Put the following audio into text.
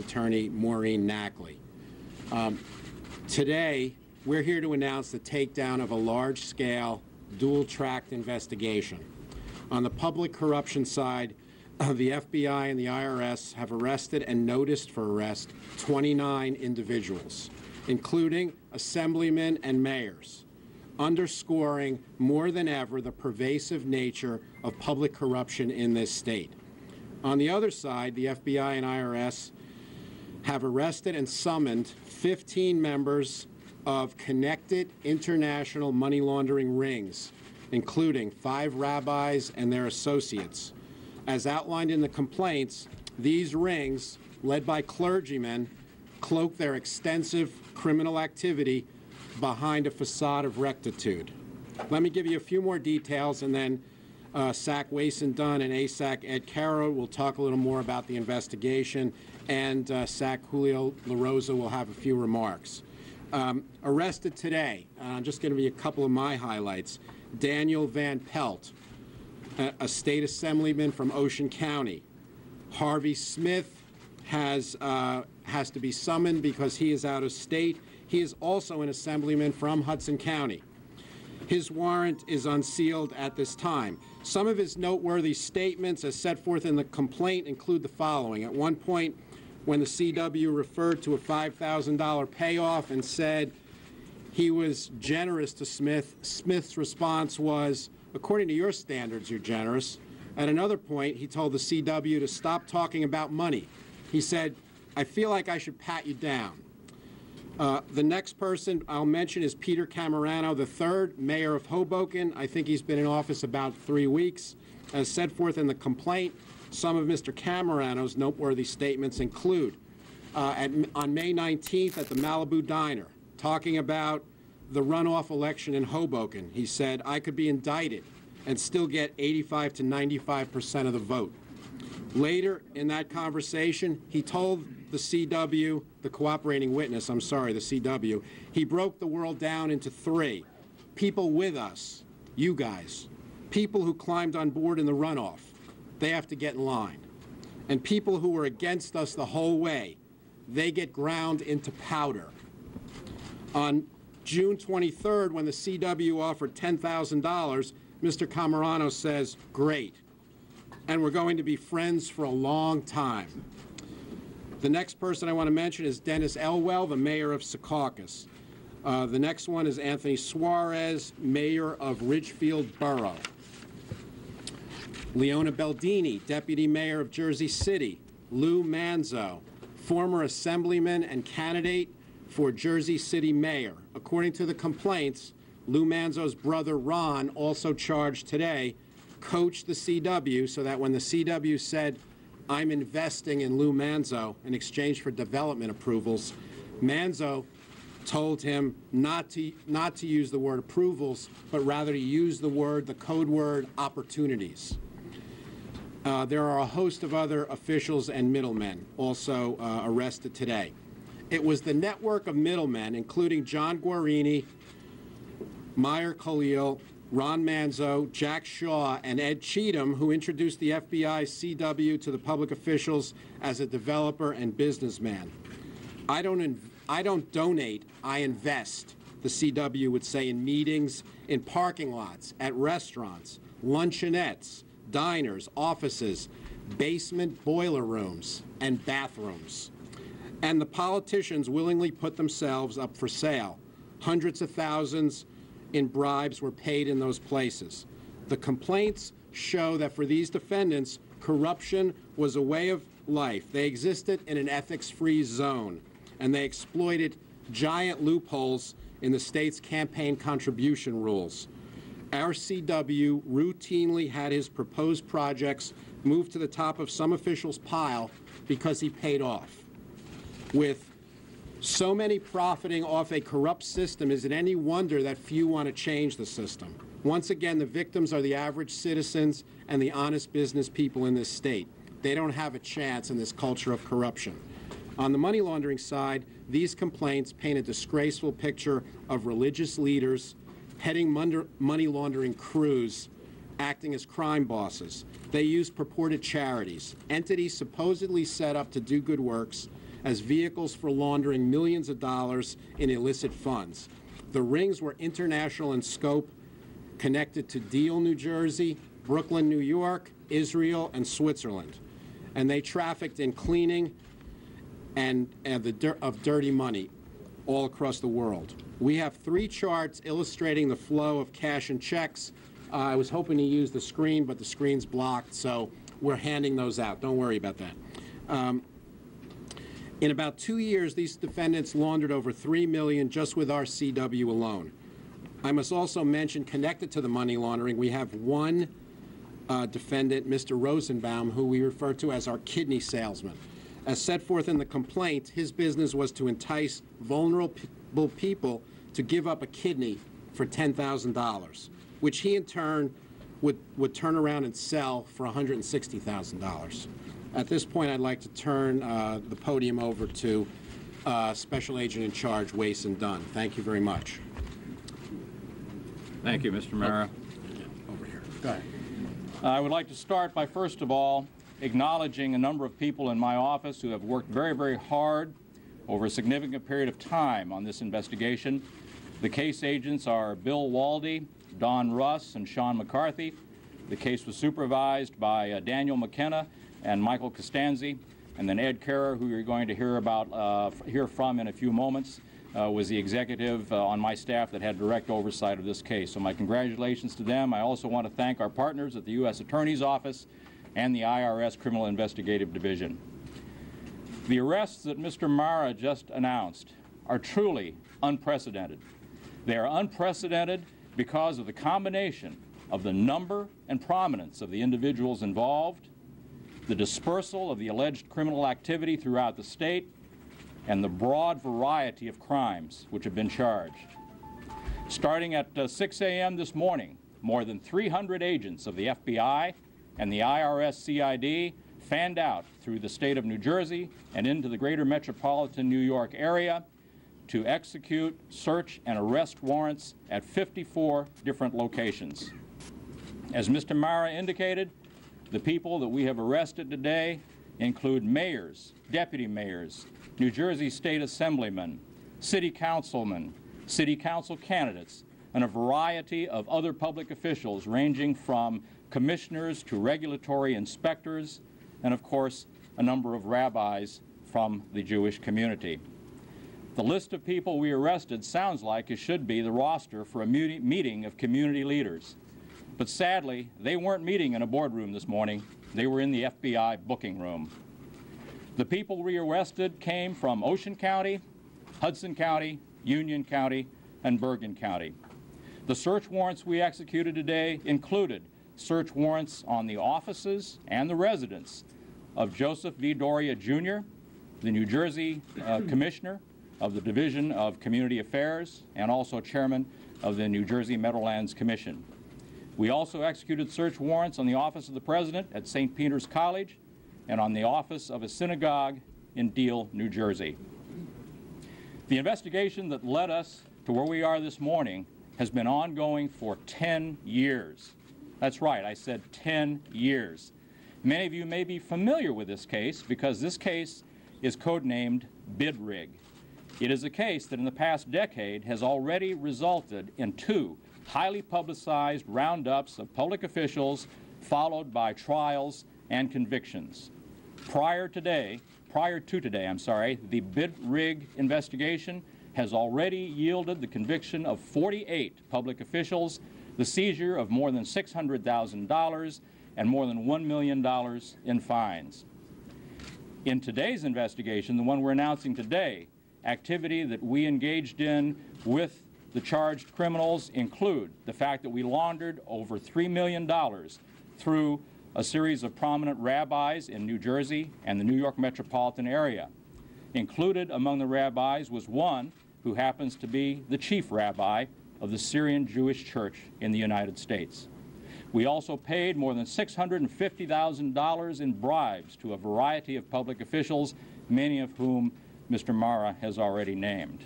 Attorney Maureen Knackley. Today, we're here to announce the takedown of a large-scale, dual-tracked investigation. On the public corruption side, the FBI and the IRS have arrested and noticed for arrest 29 individuals, including assemblymen and mayors, underscoring more than ever the pervasive nature of public corruption in this state. On the other side, the FBI and IRS have arrested and summoned 15 members of connected international money laundering rings, including 5 rabbis and their associates. As outlined in the complaints, these rings, led by clergymen, cloak their extensive criminal activity behind a facade of rectitude. Let me give you a few more details, and then SAC Wason Dunn and ASAC Ed Caro will talk a little more about the investigation, and SAC Julio LaRosa will have a few remarks. Arrested today, I'm just going to be a couple of my highlights. Daniel Van Pelt, a state assemblyman from Ocean County. Harvey Smith has to be summoned because he is out of state. He is also an assemblyman from Hudson County. His warrant is unsealed at this time. Some of his noteworthy statements as set forth in the complaint include the following. At one point, when the CW referred to a $5,000 payoff and said he was generous to Smith, Smith's response was, "According to your standards, you're generous." At another point, he told the CW to stop talking about money. He said, "I feel like I should pat you down." The next person I'll mention is Peter Camerano III, mayor of Hoboken. I think he's been in office about 3 weeks. As set forth in the complaint, some of Mr. Camerano's noteworthy statements include, on May 19th at the Malibu Diner, talking about the runoff election in Hoboken, he said, "I could be indicted and still get 85 to 95% of the vote." Later in that conversation, he told the CW, the cooperating witness, I'm sorry, the CW, he broke the world down into 3. People with us, you guys. People who climbed on board in the runoff, they have to get in line. And people who were against us the whole way, they get ground into powder. On June 23rd, when the CW offered $10,000, Mr. Camerano says, "Great, and we're going to be friends for a long time." The next person I want to mention is Dennis Elwell, the mayor of Secaucus. The next one is Anthony Suarez, mayor of Ridgefield Borough. Leona Beldini, deputy mayor of Jersey City. Lou Manzo, former assemblyman and candidate for Jersey City mayor. According to the complaints, Lou Manzo's brother Ron, also charged today, coached the CW so that when the CW said, "I'm investing in Lou Manzo in exchange for development approvals," Manzo told him not to use the word approvals, but rather to use the code word opportunities. There are a host of other officials and middlemen also arrested today. It was the network of middlemen, including John Guarini, Meyer Khalil, Ron Manzo, Jack Shaw, and Ed Cheatham, who introduced the FBI CW to the public officials as a developer and businessman. I don't donate, I invest, the CW would say in meetings, in parking lots, at restaurants, luncheonettes, diners, offices, basement boiler rooms, and bathrooms. And the politicians willingly put themselves up for sale. Hundreds of thousands in bribes were paid in those places. The complaints show that for these defendants, corruption was a way of life. They existed in an ethics-free zone, and they exploited giant loopholes in the state's campaign contribution rules. Our CW routinely had his proposed projects moved to the top of some official's pile because he paid off. With so many profiting off a corrupt system, is it any wonder that few want to change the system? Once again, the victims are the average citizens and the honest business people in this state. They don't have a chance in this culture of corruption. On the money laundering side, these complaints paint a disgraceful picture of religious leaders heading money laundering crews, acting as crime bosses. They use purported charities, entities supposedly set up to do good works, as vehicles for laundering millions of dollars in illicit funds. The rings were international in scope, connected to Deal, New Jersey, Brooklyn, New York, Israel, and Switzerland. And they trafficked in cleaning of dirty money all across the world. We have 3 charts illustrating the flow of cash and checks. I was hoping to use the screen, but the screen's blocked, so we're handing those out. Don't worry about that. In about 2 years, these defendants laundered over $3 million just with our CW alone. I must also mention, connected to the money laundering, we have one defendant, Mr. Rosenbaum, who we refer to as our kidney salesman. As set forth in the complaint, his business was to entice vulnerable people to give up a kidney for $10,000, which he in turn would turn around and sell for $160,000. At this point, I'd like to turn the podium over to Special Agent in Charge, Wace and Dunn. Thank you very much. Thank you, Mr. Mara. Over here. Go ahead. I would like to start by, first of all, acknowledging a number of people in my office who have worked very, very hard over a significant period of time on this investigation. The case agents are Bill Waldy, Don Russ, and Sean McCarthy. The case was supervised by Daniel McKenna and Michael Costanzi, and then Ed Kerr, who you're going to hear from in a few moments, was the executive on my staff that had direct oversight of this case. So my congratulations to them. I also want to thank our partners at the U.S. Attorney's Office and the IRS Criminal Investigative Division. The arrests that Mr. Mara just announced are truly unprecedented. They are unprecedented because of the combination of the number and prominence of the individuals involved, the dispersal of the alleged criminal activity throughout the state, and the broad variety of crimes which have been charged. Starting at 6 a.m. this morning, more than 300 agents of the FBI and the IRS CID fanned out through the state of New Jersey and into the greater metropolitan New York area to execute search and arrest warrants at 54 different locations. As Mr. Mara indicated, the people that we have arrested today include mayors, deputy mayors, New Jersey state assemblymen, city councilmen, city council candidates, and a variety of other public officials ranging from commissioners to regulatory inspectors, and of course, a number of rabbis from the Jewish community. The list of people we arrested sounds like it should be the roster for a meeting of community leaders. But sadly, they weren't meeting in a boardroom this morning. They were in the FBI booking room. The people we arrested came from Ocean County, Hudson County, Union County, and Bergen County. The search warrants we executed today included search warrants on the offices and the residence of Joseph V. Doria, Jr., the New Jersey Commissioner of the Division of Community Affairs and also Chairman of the New Jersey Meadowlands Commission. We also executed search warrants on the office of the President at St. Peter's College and on the office of a synagogue in Deal, New Jersey. The investigation that led us to where we are this morning has been ongoing for 10 years. That's right, I said 10 years. Many of you may be familiar with this case because this case is codenamed Bid Rig. It is a case that in the past decade has already resulted in 2 highly publicized roundups of public officials followed by trials and convictions. Prior to today, the Bid Rig investigation has already yielded the conviction of 48 public officials, the seizure of more than $600,000 and more than $1 million in fines. In today's investigation, the one we're announcing today, activity that we engaged in with the charged criminals include the fact that we laundered over $3 million through a series of prominent rabbis in New Jersey and the New York metropolitan area. Included among the rabbis was one who happens to be the chief rabbi of the Syrian Jewish Church in the United States. We also paid more than $650,000 in bribes to a variety of public officials, many of whom Mr. Mara has already named.